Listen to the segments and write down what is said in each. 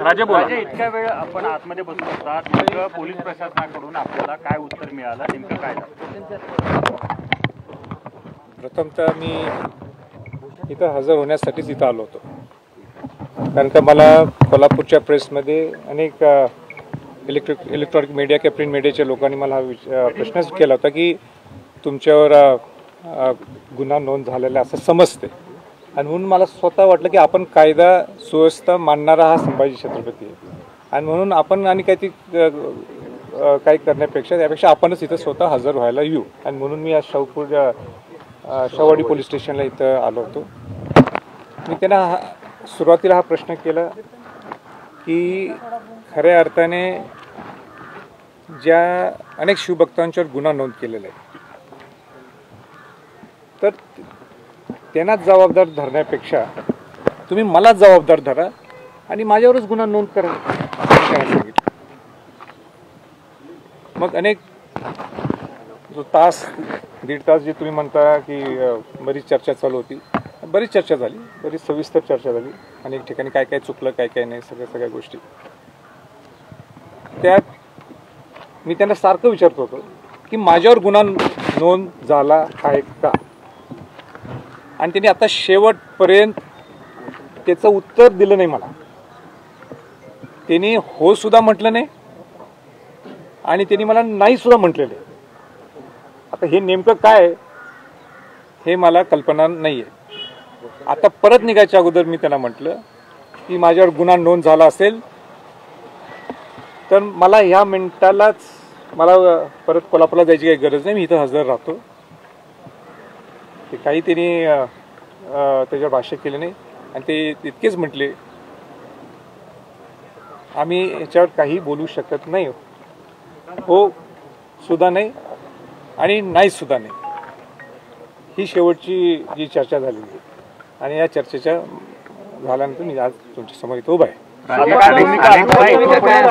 राजे बोला। इतक्या वेळ आपण आतमध्ये बसलो होता, नेमकं पोलीस प्रशासनाकडून आपल्याला काय उत्तर मिळालं, नेमकं काय झालं? प्रथमतः मी इथं हजर होण्यासाठीच इथं आलो होतो, कारण का मला कोल्हापूरच्या प्रेसमध्ये अनेक इलेक्ट्रॉनिक मीडिया किंवा प्रिंट मीडियाच्या लोकांनी मला हा प्रश्नच केला होता की तुमच्यावर गुन्हा नोंद झालेला असं समजते, आणि म्हणून मला स्वतः वाटलं की आपण कायदा सुव्यवस्था मानणारा हा संभाजी छत्रपती आहे, आणि म्हणून आपण आणि काही करण्यापेक्षा त्यापेक्षा आपणच इथं स्वतः हजर व्हायला येऊ, आणि म्हणून मी आज शाहूवाडी पोलीस स्टेशनला इथं आलो होतो. मी त्यांना सुरुवातीला हा प्रश्न केला की खऱ्या अर्थाने ज्या अनेक शिवभक्तांच्यावर गुन्हा नोंद केलेला आहे, तर त्यांनाच जबाबदार धरण्यापेक्षा तुम्ही मला जबाबदार धरा आणि माझ्यावरच गुन्हा नोंद करा असं सांगितलं. मग अनेक तास दीड तास जे तुम्ही म्हणता की बरीच चर्चा चालू होती, बरीच चर्चा झाली, बरीच सविस्तर चर्चा झाली, अनेक ठिकाणी काय काय चुकलं काय काय नाही सगळ्या गोष्टी. त्यात मी त्यांना सारखं विचारत होतो की माझ्यावर गुन्हा नोंद झाला आहे का, आणि त्यांनी आता शेवटपर्यंत त्याचं उत्तर दिलं नाही मला. त्यांनी हो सुद्धा म्हटलं नाही आणि त्यांनी मला नाही सुद्धा म्हटलेलं. आता हे नेमकं काय हे मला कल्पना नाही आहे. आता परत निघायच्या अगोदर मी त्यांना म्हटलं की माझ्यावर गुन्हा नोंद झाला असेल तर मला ह्या मिनिटालाच मला परत कोल्हापूरला जायची काही गरज नाही, मी इथं हजर राहतो. ते काही त्यांनी त्याच्यावर भाष्य केले नाही, आणि ते इतकेच म्हटले आम्ही याच्यावर काही बोलू शकत नाही, हो सुद्धा नाही आणि नाही सुद्धा नाही. ही शेवटची जी चर्चा झालेली आहे, आणि या चर्चेच्या झाल्यानंतर मी आज तुमच्या समोर इथं उभा आहे.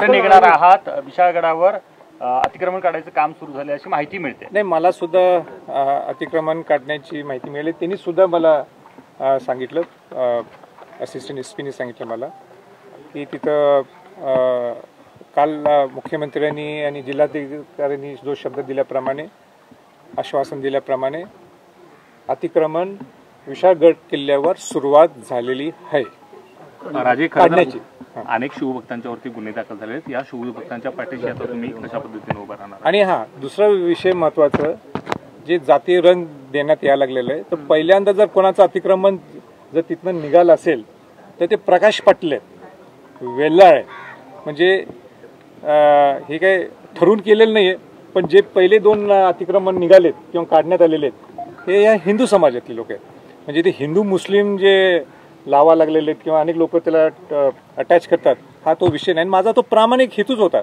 निघणार आहात विशाळगडावर, अतिक्रमण काढायचं काम सुरू झाले अशी माहिती मिळते. नाही, मला सुद्धा अतिक्रमण काढण्याची माहिती मिळाली. त्यांनी सुद्धा मला सांगितलं, असिस्टंट एसपीने सांगितलं मला की तिथं काल मुख्यमंत्र्यांनी आणि जिल्हाधिकाऱ्यांनी जो शब्द दिल्याप्रमाणे, आश्वासन दिल्याप्रमाणे अतिक्रमण विशाळगड किल्ल्यावर सुरुवात झालेली आहे राजे. काढण्याची अनेक शिवभक्तांच्यावरती गुन्हे दाखल झाले आहेत, या शिवभक्तांच्या पाठीशी आता तुम्ही कशा पद्धतीने उभा राहणार? आणि हा दुसरा विषय महत्वाचं, जे जाती रंग देण्यात यायला लागलेलं आहे, तर पहिल्यांदा जर कोणाचं अतिक्रमण जर तिथनं निघालं असेल तर ते प्रकाश पाटील आहेत, वेल्लाळ आहे. म्हणजे हे काय ठरवून केलेलं नाही आहे, पण जे पहिले 2 अतिक्रमण निघालेत किंवा काढण्यात आलेले आहेत हे या हिंदू समाजातले लोक आहेत. म्हणजे ते हिंदू मुस्लिम जे लावा लागलेले आहेत किंवा अनेक लोक त्याला अटॅच करतात, हा तो विषय नाही. माझा तो प्रामाणिक हेतूच होता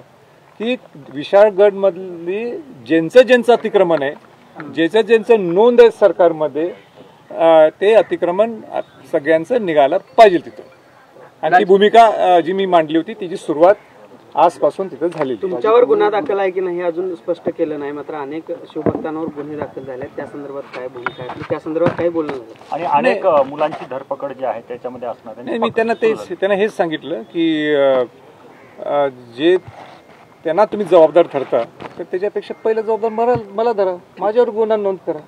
की विशाळगडमधली ज्यांचं अतिक्रमण आहे, ज्यांचं नोंद आहे सरकारमध्ये, ते अतिक्रमण सगळ्यांचं निघालं पाहिजे तिथं. आणि ती भूमिका जी मी मांडली होती तिची सुरुवात आजपासून तिथं झाली. तुमच्यावर गुन्हा दाखल आहे की नाही अजून स्पष्ट केलं नाही, मात्र अनेक शिवभक्तांवर गुन्हे दाखल झाले, त्या संदर्भात काय भूमिका आहे, त्या संदर्भात काही बोलणं झालं? आणि अनेक मुलांची धरपकड जी आहे त्याच्यामध्ये असणार आहे. मी त्यांना हेच सांगितलं की जे त्यांना तुम्ही जबाबदार ठरता तर त्याच्यापेक्षा पहिलं जबाबदार मला धरा, माझ्यावर गुन्हा नोंद करा.